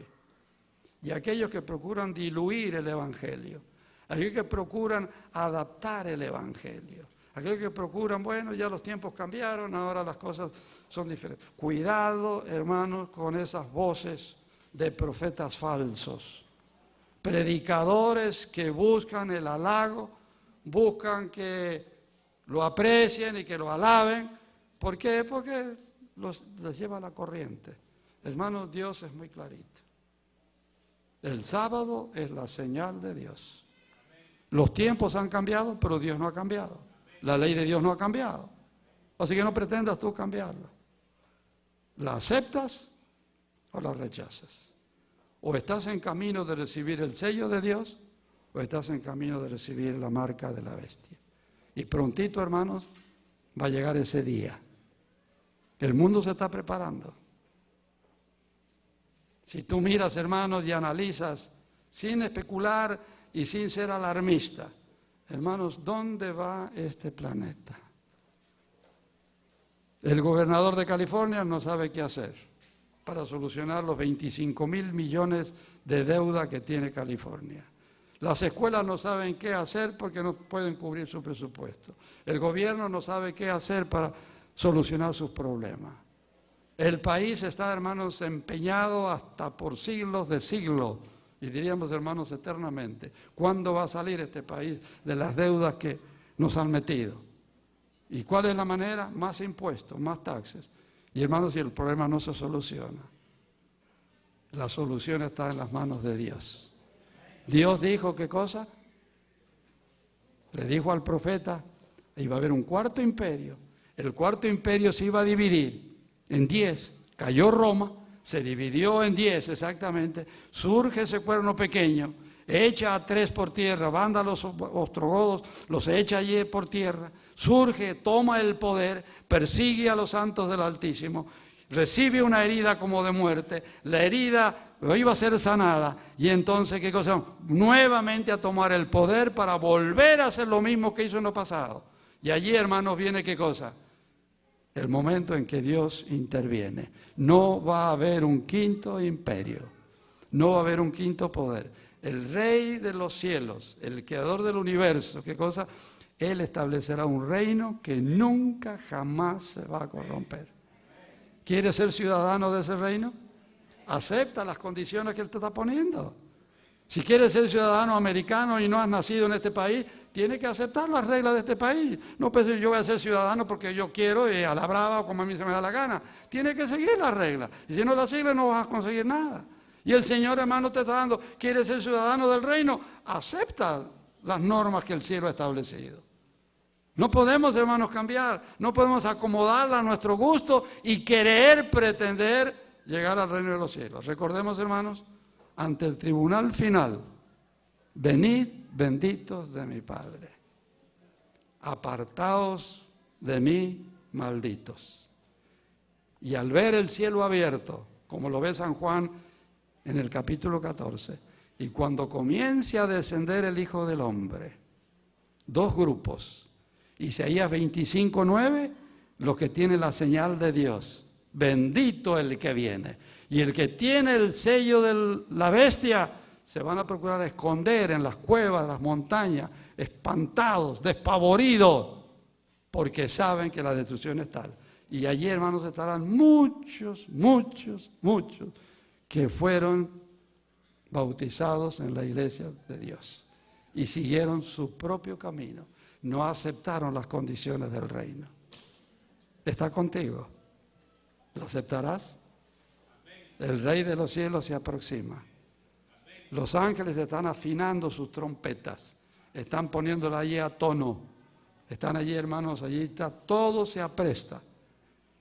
Y aquellos que procuran diluir el Evangelio, aquellos que procuran adaptar el Evangelio, aquellos que procuran, bueno, ya los tiempos cambiaron, ahora las cosas son diferentes. Cuidado, hermanos, con esas voces de profetas falsos, predicadores que buscan el halago, buscan que lo aprecien y que lo alaben. ¿Por qué? Porque les lleva la corriente. Hermanos, Dios es muy clarito. El sábado es la señal de Dios. Los tiempos han cambiado, pero Dios no ha cambiado. La ley de Dios no ha cambiado. Así que no pretendas tú cambiarla. ¿La aceptas o la rechazas? O estás en camino de recibir el sello de Dios, o estás en camino de recibir la marca de la bestia. Y prontito, hermanos, va a llegar ese día. El mundo se está preparando. Si tú miras, hermanos, y analizas, sin especular y sin ser alarmista, hermanos, ¿dónde va este planeta? El gobernador de California no sabe qué hacer para solucionar los 25.000 millones de deuda que tiene California. Las escuelas no saben qué hacer porque no pueden cubrir su presupuesto. El gobierno no sabe qué hacer para solucionar sus problemas. El país está, hermanos, empeñado hasta por siglos de siglos, y diríamos, hermanos, eternamente. ¿Cuándo va a salir este país de las deudas que nos han metido? ¿Y cuál es la manera? Más impuestos, más taxes. Y, hermanos, si el problema no se soluciona, la solución está en las manos de Dios. Dios dijo, ¿qué cosa? Le dijo al profeta, iba a haber un cuarto imperio. El cuarto imperio se iba a dividir en 10. Cayó Roma, se dividió en 10 exactamente. Surge ese cuerno pequeño, echa a 3 por tierra, manda a los ostrogodos, los echa allí por tierra. Surge, toma el poder, persigue a los santos del Altísimo, recibe una herida como de muerte, la herida iba a ser sanada, y entonces, ¿qué cosa? Nuevamente a tomar el poder para volver a hacer lo mismo que hizo en lo pasado. Y allí, hermanos, viene, ¿qué cosa? El momento en que Dios interviene. No va a haber un quinto imperio, no va a haber un quinto poder. El Rey de los cielos, el Creador del universo, ¿qué cosa? Él establecerá un reino que nunca, jamás se va a corromper. ¿Quieres ser ciudadano de ese reino? Acepta las condiciones que Él te está poniendo. Si quieres ser ciudadano americano y no has nacido en este país, tienes que aceptar las reglas de este país. No puedes decir, yo voy a ser ciudadano porque yo quiero y a la brava o como a mí se me da la gana. Tienes que seguir las reglas. Y si no las sigues, no vas a conseguir nada. Y el Señor, hermano, te está dando, ¿quieres ser ciudadano del reino? Acepta las normas que el cielo ha establecido. No podemos, hermanos, cambiar. No podemos acomodarla a nuestro gusto y querer pretender llegar al reino de los cielos. Recordemos, hermanos, ante el tribunal final, venid benditos de mi Padre, apartaos de mí, malditos. Y al ver el cielo abierto, como lo ve San Juan en el capítulo 14, y cuando comience a descender el Hijo del Hombre, dos grupos, Isaías 25:9, los que tienen la señal de Dios, bendito el que viene, y el que tiene el sello de la bestia, se van a procurar esconder en las cuevas, las montañas, espantados, despavoridos, porque saben que la destrucción es tal. Y allí, hermanos, estarán muchos que fueron bautizados en la iglesia de Dios y siguieron su propio camino. No aceptaron las condiciones del reino. ¿Está contigo? ¿Lo aceptarás? El Rey de los cielos se aproxima. Los ángeles están afinando sus trompetas, están poniéndola allí a tono. Están allí, hermanos, allí está, todo se apresta.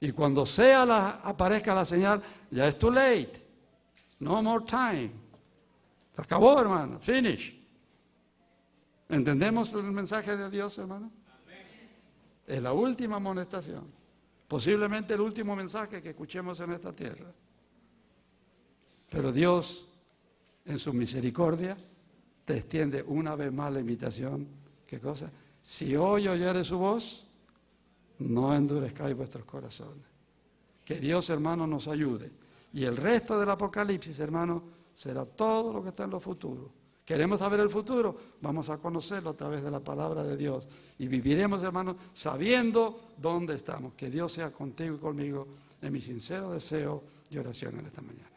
Y cuando aparezca la señal, ya es too late. No more time. Se acabó, hermano. Finish. ¿Entendemos el mensaje de Dios, hermano? Es la última amonestación. Posiblemente el último mensaje que escuchemos en esta tierra. Pero Dios, en su misericordia, te extiende una vez más la invitación. ¿Qué cosa? Si hoy oyeres su voz, no endurezcáis vuestros corazones. Que Dios, hermano, nos ayude. Y el resto del Apocalipsis, hermano, será todo lo que está en lo futuro. ¿Queremos saber el futuro? Vamos a conocerlo a través de la palabra de Dios. Y viviremos, hermanos, sabiendo dónde estamos. Que Dios sea contigo y conmigo, en mi sincero deseo y oración en esta mañana.